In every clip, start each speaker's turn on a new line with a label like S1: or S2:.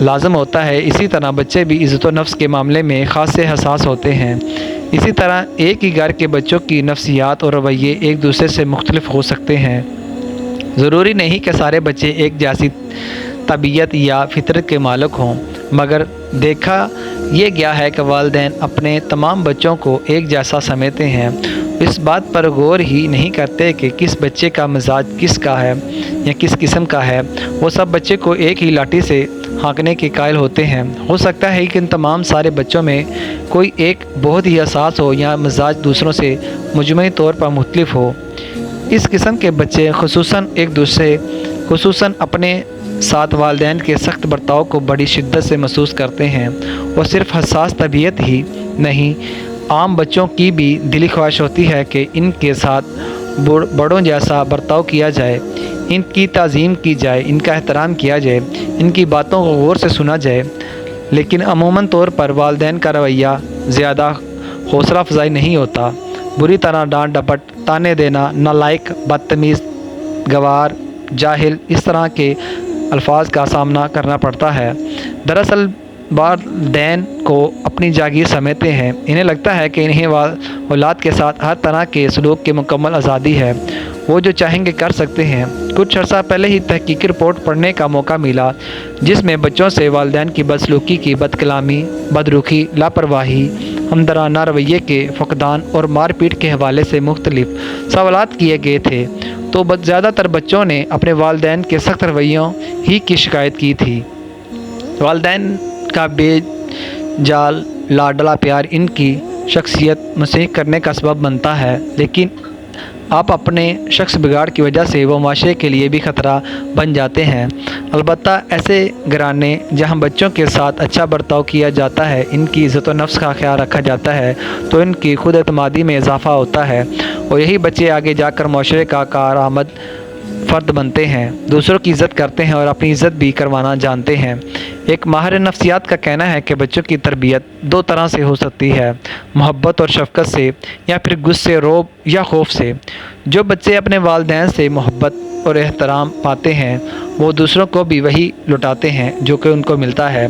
S1: لازم ہوتا ہے، اسی طرح بچے بھی عزت و نفس کے معاملے میں خاص سے حساس ہوتے ہیں۔ اسی طرح ایک ہی گھر کے بچوں کی نفسیات اور رویے ایک دوسرے سے مختلف ہو سکتے ہیں۔ ضروری نہیں کہ سارے بچے ایک جیسی طبیعت یا فطرت کے مالک ہوں، مگر دیکھا یہ گیا ہے کہ والدین اپنے تمام بچوں کو ایک جیسا سمجھتے ہیں، اس بات پر غور ہی نہیں کرتے کہ کس بچے کا مزاج کس کا ہے یا کس قسم کا ہے۔ وہ سب بچے کو ایک ہی لاٹھی سے ہانکنے کے قائل ہوتے ہیں۔ ہو سکتا ہے کہ ان تمام سارے بچوں میں کوئی ایک بہت ہی حساس ہو یا مزاج دوسروں سے مجموعی طور پر مختلف ہو۔ اس قسم کے بچے خصوصاً اپنے ساتھ والدین کے سخت برتاؤ کو بڑی شدت سے محسوس کرتے ہیں۔ اور صرف حساس طبیعت ہی نہیں، عام بچوں کی بھی دلی خواہش ہوتی ہے کہ ان کے ساتھ بڑوں جیسا برتاؤ کیا جائے، ان کی تعظیم کی جائے، ان کا احترام کیا جائے، ان کی باتوں کو غور سے سنا جائے۔ لیکن عموماً طور پر والدین کا رویہ زیادہ حوصلہ افزائی نہیں ہوتا۔ بری طرح ڈانٹ ڈپٹ، تانے دینا، نالائق، بدتمیز، گوار، جاہل، اس طرح کے الفاظ کا سامنا کرنا پڑتا ہے۔ دراصل والدین کو اپنی جاگیر سمجھتے ہیں، انہیں لگتا ہے کہ انہیں اولاد کے ساتھ ہر طرح کے سلوک کی مکمل آزادی ہے، وہ جو چاہیں گے کر سکتے ہیں۔ کچھ عرصہ پہلے ہی تحقیقی رپورٹ پڑھنے کا موقع ملا جس میں بچوں سے والدین کی بدسلوکی کی، بد کلامی، بدرخی، لاپرواہی، ہمدردانہ رویے کے فقدان اور مار پیٹ کے حوالے سے مختلف سوالات کیے گئے تھے، تو زیادہ تر بچوں نے اپنے والدین کے سخت رویوں ہی کی شکایت کی تھی۔ والدین کا بے جال لاڈلا پیار ان کی شخصیت مسیح کرنے کا سبب بنتا ہے، لیکن آپ اپنے شخص بگاڑ کی وجہ سے وہ معاشرے کے لیے بھی خطرہ بن جاتے ہیں۔ البتہ ایسے گھرانے جہاں بچوں کے ساتھ اچھا برتاؤ کیا جاتا ہے، ان کی عزت و نفس کا خیال رکھا جاتا ہے، تو ان کی خود اعتمادی میں اضافہ ہوتا ہے، اور یہی بچے آگے جا کر معاشرے کا کارآمد فرد بنتے ہیں، دوسروں کی عزت کرتے ہیں اور اپنی عزت بھی کروانا جانتے ہیں۔ ایک ماہر نفسیات کا کہنا ہے کہ بچوں کی تربیت دو طرح سے ہو سکتی ہے، محبت اور شفقت سے، یا پھر غصے، رعب یا خوف سے۔ جو بچے اپنے والدین سے محبت اور احترام پاتے ہیں، وہ دوسروں کو بھی وہی لوٹاتے ہیں جو کہ ان کو ملتا ہے،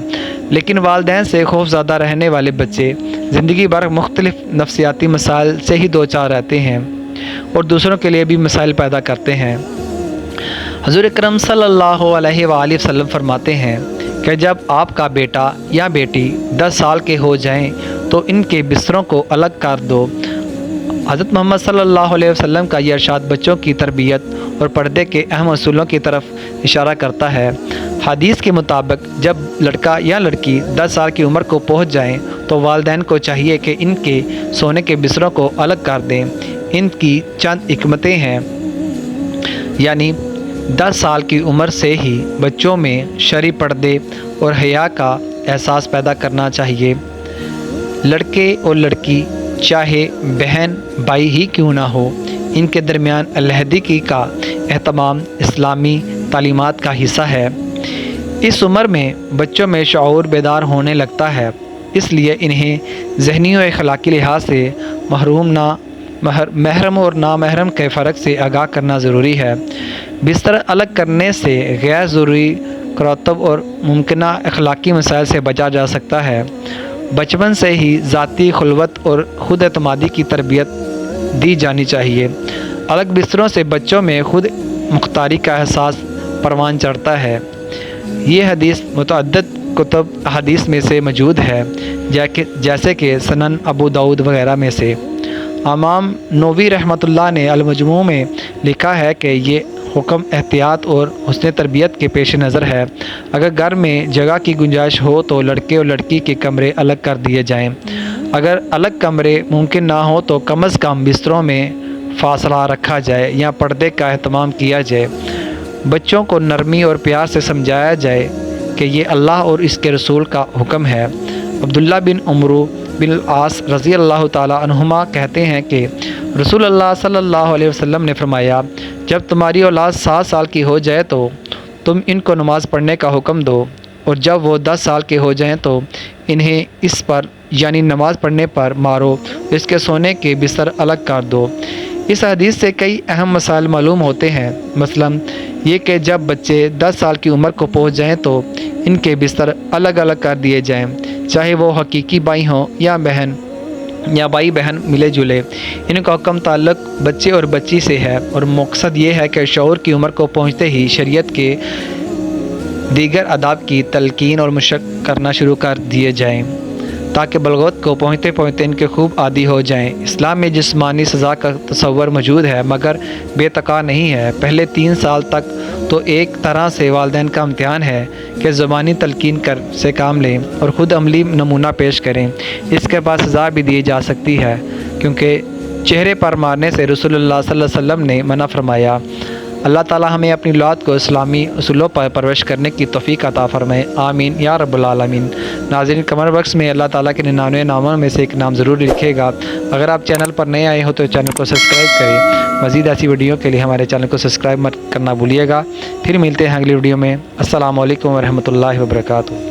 S1: لیکن والدین سے خوف زدہ رہنے والے بچے زندگی بھر مختلف نفسیاتی مسائل سے ہی دوچار رہتے ہیں اور دوسروں کے لیے بھی مسائل پیدا کرتے ہیں۔ حضور اکرم صلی اللہ علیہ وآلہ وسلم فرماتے ہیں کہ جب آپ کا بیٹا یا بیٹی 10 سال کے ہو جائیں تو ان کے بستروں کو الگ کر دو۔ حضرت محمد صلی اللہ علیہ وسلم کا یہ ارشاد بچوں کی تربیت اور پردے کے اہم اصولوں کی طرف اشارہ کرتا ہے۔ حدیث کے مطابق جب لڑکا یا لڑکی 10 سال کی عمر کو پہنچ جائیں تو والدین کو چاہیے کہ ان کے سونے کے بستروں کو الگ کر دیں۔ ان کی چند حکمتیں ہیں، یعنی 10 سال کی عمر سے ہی بچوں میں شرعی پردے اور حیا کا احساس پیدا کرنا چاہیے۔ لڑکے اور لڑکی چاہے بہن بھائی ہی کیوں نہ ہو، ان کے درمیان علیحدگی کا اہتمام اسلامی تعلیمات کا حصہ ہے۔ اس عمر میں بچوں میں شعور بیدار ہونے لگتا ہے، اس لیے انہیں ذہنی و اخلاقی لحاظ سے محرم اور نامحرم کے فرق سے آگاہ کرنا ضروری ہے۔ بستر الگ کرنے سے غیر ضروری کرتب اور ممکنہ اخلاقی مسائل سے بچا جا سکتا ہے۔ بچپن سے ہی ذاتی خلوت اور خود اعتمادی کی تربیت دی جانی چاہیے۔ الگ بستروں سے بچوں میں خود مختاری کا احساس پروان چڑھتا ہے۔ یہ حدیث متعدد کتب حدیث میں سے موجود ہے، جیسے کہ سنن ابو داؤد وغیرہ میں سے۔ امام نووی رحمۃ اللہ نے المجموع میں لکھا ہے کہ یہ حکم احتیاط اور حسن تربیت کے پیش نظر ہے۔ اگر گھر میں جگہ کی گنجائش ہو تو لڑکے اور لڑکی کے کمرے الگ کر دیے جائیں۔ اگر الگ کمرے ممکن نہ ہو تو کم از کم بستروں میں فاصلہ رکھا جائے یا پردے کا اہتمام کیا جائے۔ بچوں کو نرمی اور پیار سے سمجھایا جائے کہ یہ اللہ اور اس کے رسول کا حکم ہے۔ عبداللہ بن عمرو بن العاص رضی اللہ تعالیٰ عنہما کہتے ہیں کہ رسول اللہ صلی اللہ علیہ وسلم نے فرمایا، جب تمہاری اولاد 7 سال کی ہو جائے تو تم ان کو نماز پڑھنے کا حکم دو، اور جب وہ 10 سال کے ہو جائیں تو انہیں اس پر یعنی نماز پڑھنے پر مارو، اس کے سونے کے بستر الگ کر دو۔ اس حدیث سے کئی اہم مسائل معلوم ہوتے ہیں، مثلا یہ کہ جب بچے 10 سال کی عمر کو پہنچ جائیں تو ان کے بستر الگ الگ کر دیے جائیں، چاہے وہ حقیقی بھائی ہوں یا بھائی بہن ملے جلے۔ ان کا حکم تعلق بچے اور بچی سے ہے، اور مقصد یہ ہے کہ شعور کی عمر کو پہنچتے ہی شریعت کے دیگر آداب کی تلقین اور مشق کرنا شروع کر دیے جائیں، تاکہ بلوغت کو پہنچتے پہنچتے ان کے خوب عادی ہو جائیں۔ اسلام میں جسمانی سزا کا تصور موجود ہے، مگر بے تکا نہیں ہے۔ پہلے 3 سال تک تو ایک طرح سے والدین کا امتحان ہے کہ زبانی تلقین سے کام لیں اور خود عملی نمونہ پیش کریں۔ اس کے بعد سزا بھی دی جا سکتی ہے، کیونکہ چہرے پر مارنے سے رسول اللہ صلی اللہ علیہ وسلم نے منع فرمایا۔ اللہ تعالی ہمیں اپنی اولاد کو اسلامی اصولوں پر پرورش کرنے کی توفیق عطا فرمائے، آمین یا رب العالمین۔ ناظرین، کمنٹ باکس میں اللہ تعالیٰ کے 99 ناموں میں سے ایک نام ضرور لکھے گا۔ اگر آپ چینل پر نئے آئے ہو تو چینل کو سبسکرائب کریں۔ مزید ایسی ویڈیو کے لیے ہمارے چینل کو سبسکرائب مت کرنا بھولیے گا۔ پھر ملتے ہیں اگلی ویڈیو میں۔ السلام علیکم ورحمۃ اللہ وبرکاتہ۔